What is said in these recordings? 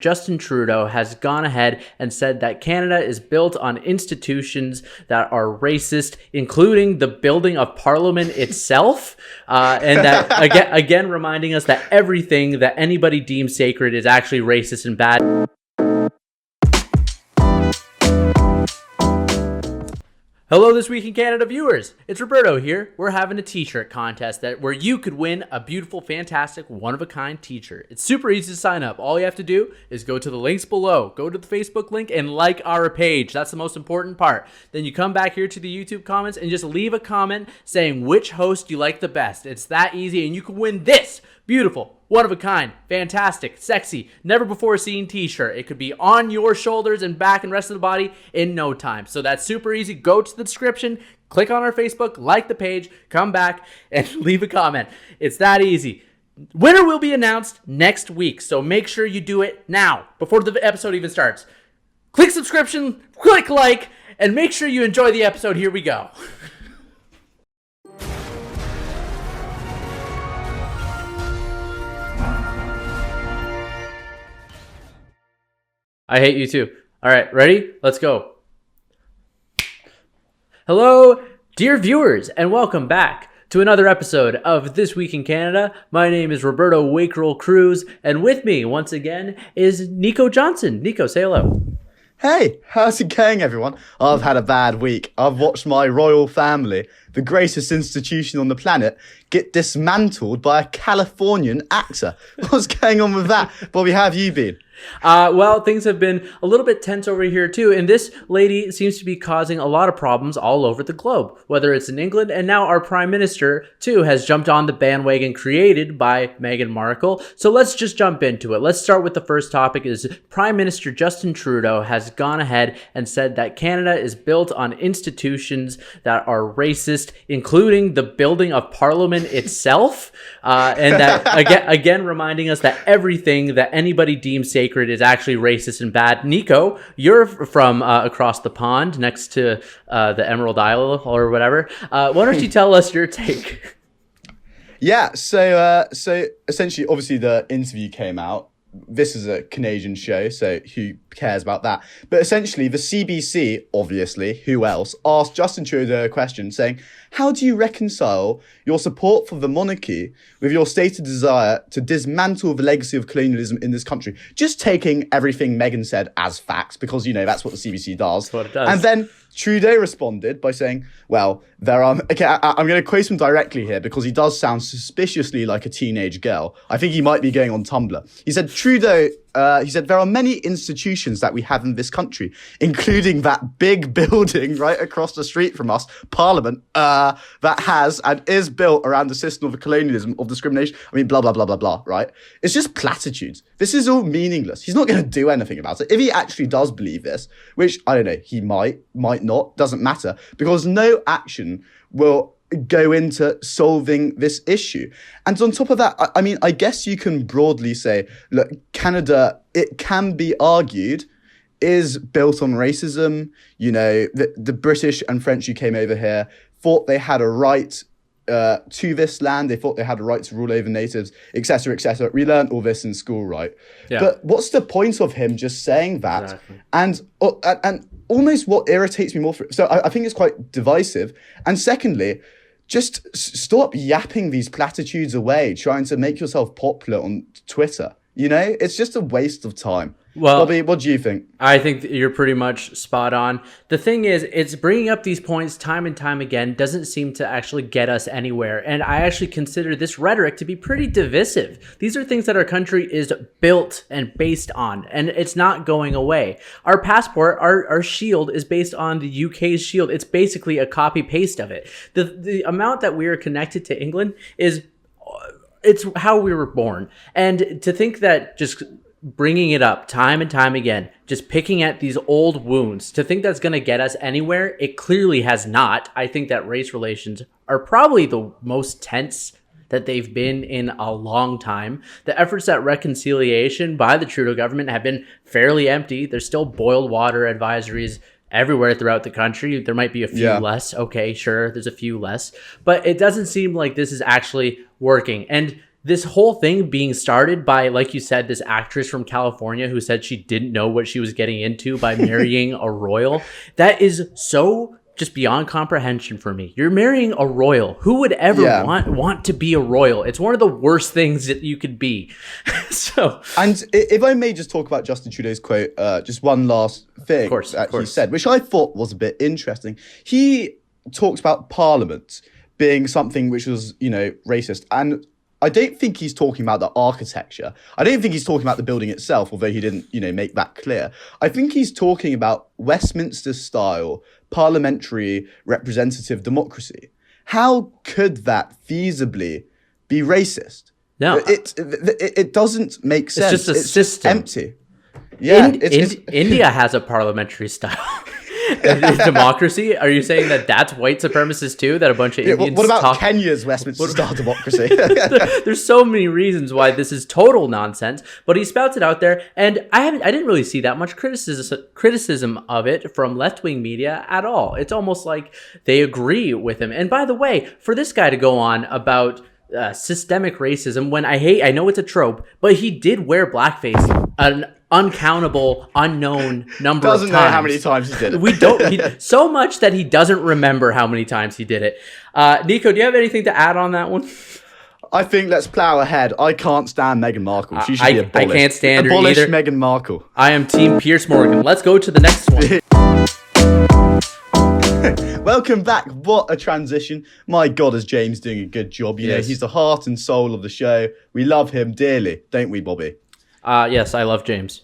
Justin Trudeau has gone ahead and said that Canada is built on institutions that are racist, including the building of Parliament itself, and that again reminding us that everything that anybody deems sacred is actually racist and bad. Hello, This Week in Canada viewers. It's Roberto here. We're having a t-shirt contest where you could win a beautiful, fantastic, one-of-a-kind t-shirt. It's super easy to sign up. All you have to do is go to the links below. Go to the Facebook link and like our page. That's the most important part. Then you come back here to the YouTube comments and just leave a comment saying which host you like the best. It's that easy, and you can win this beautiful, one-of-a-kind, fantastic, sexy, never-before-seen t-shirt. It could be on your shoulders and back and rest of the body in no time. So that's super easy. Go to the description, click on our Facebook, like the page, come back, and leave a comment. It's that easy. Winner will be announced next week, so make sure you do it now, before the episode even starts. Click subscription, click like, and make sure you enjoy the episode. Here we go. I hate you too. All right, ready? Let's go. Hello, dear viewers, and welcome back to another episode of This Week in Canada. My name is Roberto Wakerel Cruz, and with me once again is Nico Johnson. Nico, say hello. Hey, how's it going, everyone? I've had a bad week. I've watched my royal family, the greatest institution on the planet, get dismantled by a Californian actor. What's going on with that? Bobby, how have you been? Well, things have been a little bit tense over here too, and this lady seems to be causing a lot of problems all over the globe, whether it's in England, and now our Prime Minister too has jumped on the bandwagon created by Meghan Markle. So let's just jump into it. Let's start with the first topic. Is Prime Minister Justin Trudeau has gone ahead and said that Canada is built on institutions that are racist, including the building of Parliament itself, and that again reminding us that everything that anybody deems sacred is actually racist and bad. Nico, you're from across the pond next to the Emerald Isle or whatever. Why don't you tell us your take? Yeah, so essentially, obviously, the interview came out. This is a Canadian show, so who cares about that? But essentially, the CBC, obviously, who else, asked Justin Trudeau a question saying, how do you reconcile your support for the monarchy with your stated desire to dismantle the legacy of colonialism in this country? Just taking everything Meghan said as facts, because, you know, that's what the CBC does. That's what it does. And then Trudeau responded by saying, well, there are... Okay, I'm going to quote him directly here because he does sound suspiciously like a teenage girl. I think he might be going on Tumblr. He said, he said, there are many institutions that we have in this country, including that big building right across the street from us, Parliament, that has and is built around the system of colonialism, of discrimination. I mean, blah, blah, blah, blah, blah, right? It's just platitudes. This is all meaningless. He's not going to do anything about it. If he actually does believe this, which, I don't know, he might not, doesn't matter, because no action will go into solving this issue. And on top of that, I mean, I guess you can broadly say, look, Canada, it can be argued, is built on racism. You know, the British and French who came over here thought they had a right to this land. They thought they had a right to rule over natives, etc., etc. We learned all this in school, right? Yeah. But what's the point of him just saying that? Exactly. And almost what irritates me more, so I think it's quite divisive. And secondly, just stop yapping these platitudes away, trying to make yourself popular on Twitter. You know, it's just a waste of time. Well, Bobby, what do you think? I think that you're pretty much spot on. The thing is, it's bringing up these points time and time again doesn't seem to actually get us anywhere. And I actually consider this rhetoric to be pretty divisive. These are things that our country is built and based on, and it's not going away. Our passport, our shield is based on the UK's shield. It's basically a copy paste of it. The amount that we are connected to England is, it's how we were born. And to think that just bringing it up time and time again, just picking at these old wounds, to think that's going to get us anywhere, it clearly has not. I think that race relations are probably the most tense that they've been in a long time. The efforts at reconciliation by the Trudeau government have been fairly empty. There's still boiled water advisories everywhere throughout the country. There might be a few less. Okay, sure, there's a few less. But it doesn't seem like this is actually working. And this whole thing being started by, like you said, this actress from California who said she didn't know what she was getting into by marrying a royal, that is so just beyond comprehension for me. You're marrying a royal. Who would ever want to be a royal? It's one of the worst things that you could be. So, and if I may just talk about Justin Trudeau's quote, just one last thing of course. he said, which I thought was a bit interesting. He talks about Parliament being something which was, racist. And I don't think he's talking about the architecture. I don't think he's talking about the building itself, although he didn't, make that clear. I think he's talking about Westminster-style parliamentary representative democracy. How could that feasibly be racist? No. It doesn't make sense. It's just a system. Empty. Yeah. India has a parliamentary style. Democracy? Are you saying that that's white supremacist too? That a bunch of Indians what about Kenya's Westminster-style democracy? There's so many reasons why this is total nonsense, but he spouts it out there, and I didn't really see that much criticism of it from left-wing media at all. It's almost like they agree with him. And by the way, for this guy to go on about systemic racism, when I know it's a trope, but he did wear blackface an uncountable, unknown number of times. Doesn't know how many times he did it. We don't, so much that he doesn't remember how many times he did it. Nico, do you have anything to add on that one? I think let's plow ahead. I can't stand Meghan Markle. She should be abolished. I can't stand her either. Abolish Meghan Markle. I am Team Piers Morgan. Let's go to the next one. Welcome back. What a transition. My God, is James doing a good job. You know, he's the heart and soul of the show. We love him dearly, don't we, Bobby? Yes, I love James.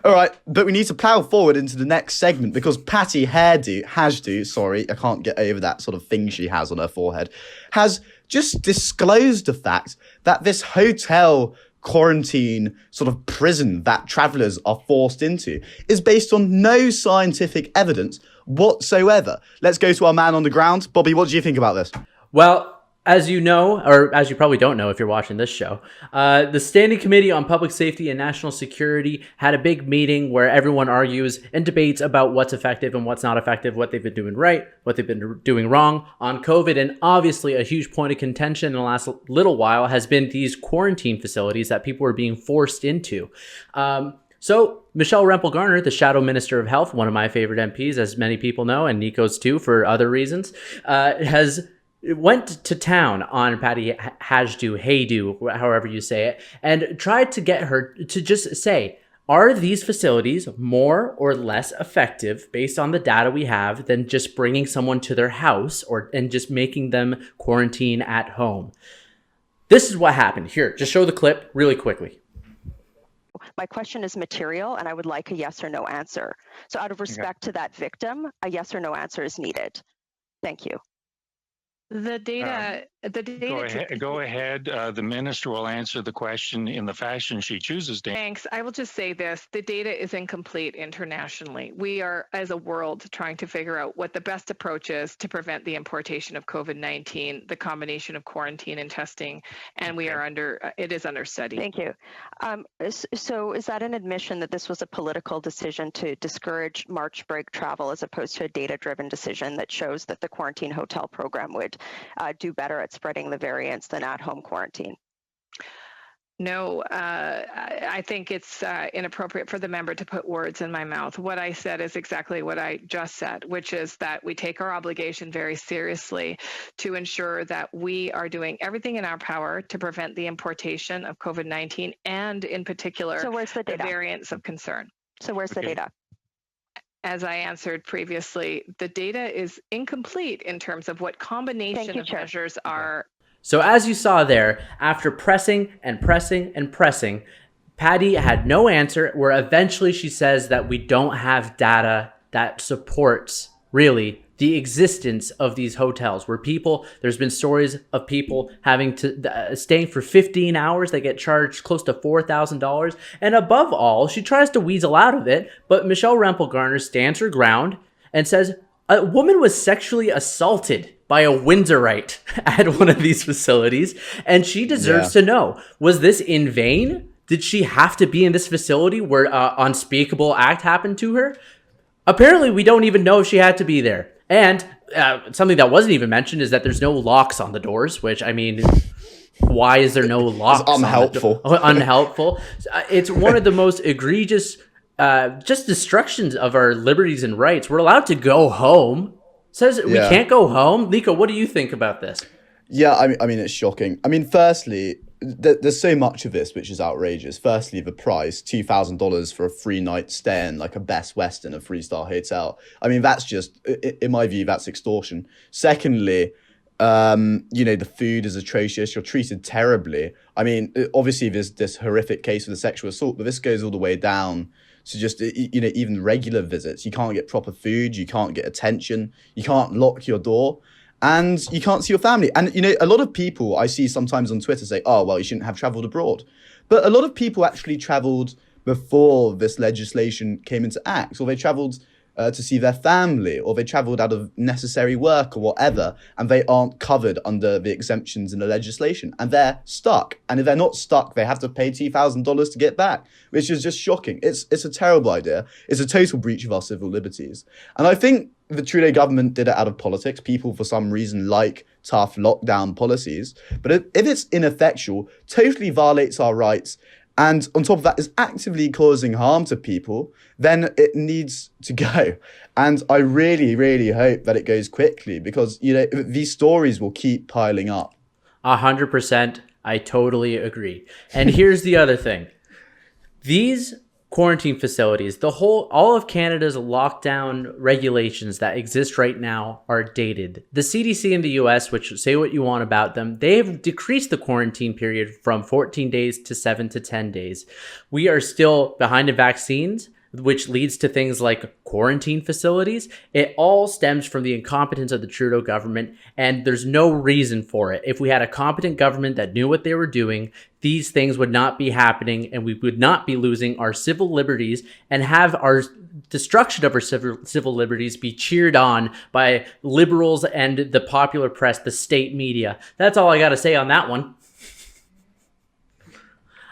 All right, but we need to plow forward into the next segment because Patty Hajdu, sorry, I can't get over that sort of thing she has on her forehead, has just disclosed the fact that this hotel quarantine sort of prison that travellers are forced into is based on no scientific evidence whatsoever. Let's go to our man on the ground. Bobby, what do you think about this? Well, as you know, or as you probably don't know if you're watching this show, the Standing Committee on Public Safety and National Security had a big meeting where everyone argues and debates about what's effective and what's not effective, what they've been doing right, what they've been doing wrong on COVID. And obviously a huge point of contention in the last little while has been these quarantine facilities that people are being forced into. So Michelle Rempel-Garner, the Shadow Minister of Health, one of my favorite MPs, as many people know, and Nico's too for other reasons, went to town on Patty Hajdu, however you say it, and tried to get her to just say, are these facilities more or less effective based on the data we have than just bringing someone to their house and just making them quarantine at home? This is what happened. Here, just show the clip really quickly. My question is material, and I would like a yes or no answer. So out of respect to that victim, a yes or no answer is needed. Thank you. The data. Go ahead. The minister will answer the question in the fashion she chooses to. Thanks. I will just say this. The data is incomplete internationally. We are, as a world, trying to figure out what the best approach is to prevent the importation of COVID-19, the combination of quarantine and testing, and we are it is under study. Thank you. So is that an admission that this was a political decision to discourage March break travel as opposed to a data-driven decision that shows that the quarantine hotel program would do better at spreading the variants than at-home quarantine? No, I think it's inappropriate for the member to put words in my mouth. What I said is exactly what I just said, which is that we take our obligation very seriously to ensure that we are doing everything in our power to prevent the importation of COVID-19 and, in particular, so where's the data? Variants of concern. So where's the data? As I answered previously, the data is incomplete in terms of what combination of measures are. So as you saw there, after pressing and pressing and pressing, Patty had no answer, where eventually she says that we don't have data that supports really the existence of these hotels where there's been stories of people having to staying for 15 hours. They get charged close to $4,000. And above all, she tries to weasel out of it, but Michelle Rempel-Garner stands her ground and says a woman was sexually assaulted by a Windsorite at one of these facilities, and she deserves to know, was this in vain? Did she have to be in this facility where an unspeakable act happened to her? Apparently, we don't even know if she had to be there. And something that wasn't even mentioned is that there's no locks on the doors, which, I mean, Why is there no locks? It's unhelpful. Unhelpful. It's one of the most egregious just destructions of our liberties and rights. We're allowed to go home. Says we can't go home. Nico, what do you think about this? Yeah, I mean, it's shocking. I mean, firstly, there's so much of this which is outrageous. Firstly, the price, $2,000 for a 3-night stay in like a Best Western, a 3-star hotel. I mean, that's just, in my view, that's extortion. Secondly, the food is atrocious. You're treated terribly. I mean, obviously there's this horrific case of the sexual assault, but this goes all the way down to just, even regular visits. You can't get proper food. You can't get attention. You can't lock your door. And you can't see your family. And, a lot of people I see sometimes on Twitter say, oh, well, you shouldn't have traveled abroad. But a lot of people actually traveled before this legislation came into act, or they traveled to see their family, or they traveled out of necessary work or whatever, and they aren't covered under the exemptions in the legislation. And they're stuck. And if they're not stuck, they have to pay $2,000 to get back, which is just shocking. It's a terrible idea. It's a total breach of our civil liberties. And I think the Trudeau government did it out of politics. People, for some reason, like tough lockdown policies. But if it's ineffectual, totally violates our rights, and on top of that is actively causing harm to people, then it needs to go. And I really, really hope that it goes quickly, because, these stories will keep piling up. 100%. I totally agree. And here's the other thing. These quarantine facilities, all of Canada's lockdown regulations that exist right now are dated. The CDC in the US, which say what you want about them, they've decreased the quarantine period from 14 days to 7 to 10 days. We are still behind in vaccines, which leads to things like quarantine facilities. It all stems from the incompetence of the Trudeau government, and there's no reason for it. If we had a competent government that knew what they were doing, these things would not be happening, and we would not be losing our civil liberties and have our destruction of our civil liberties be cheered on by liberals and the popular press, the state media. That's all I got to say on that one.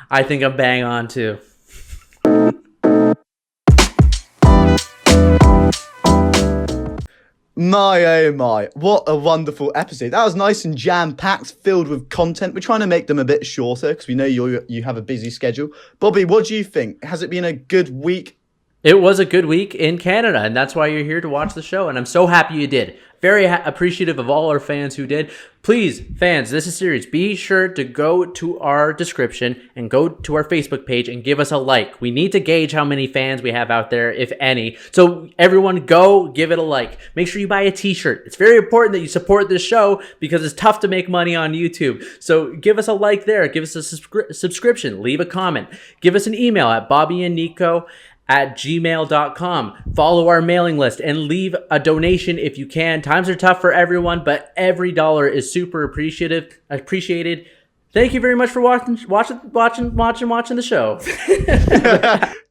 I think I'm bang on too. My, oh my, what a wonderful episode. That was nice and jam-packed, filled with content. We're trying to make them a bit shorter because we know you have a busy schedule. Bobby, what do you think? Has it been a good week? It was a good week in Canada, and that's why you're here to watch the show, and I'm so happy you did. Very appreciative of all our fans who did. Please, fans, this is serious. Be sure to go to our description and go to our Facebook page and give us a like. We need to gauge how many fans we have out there, if any. So everyone go give it a like. Make sure you buy a t-shirt. It's very important that you support this show because it's tough to make money on YouTube. So give us a like there. Give us a subscription. Leave a comment. Give us an email at bobbyandnico@gmail.com. Follow our mailing list and leave a donation if you can. Times are tough for everyone, but every dollar is super appreciated. Thank you very much for watching the show.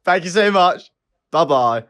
Thank you so much. Bye-bye.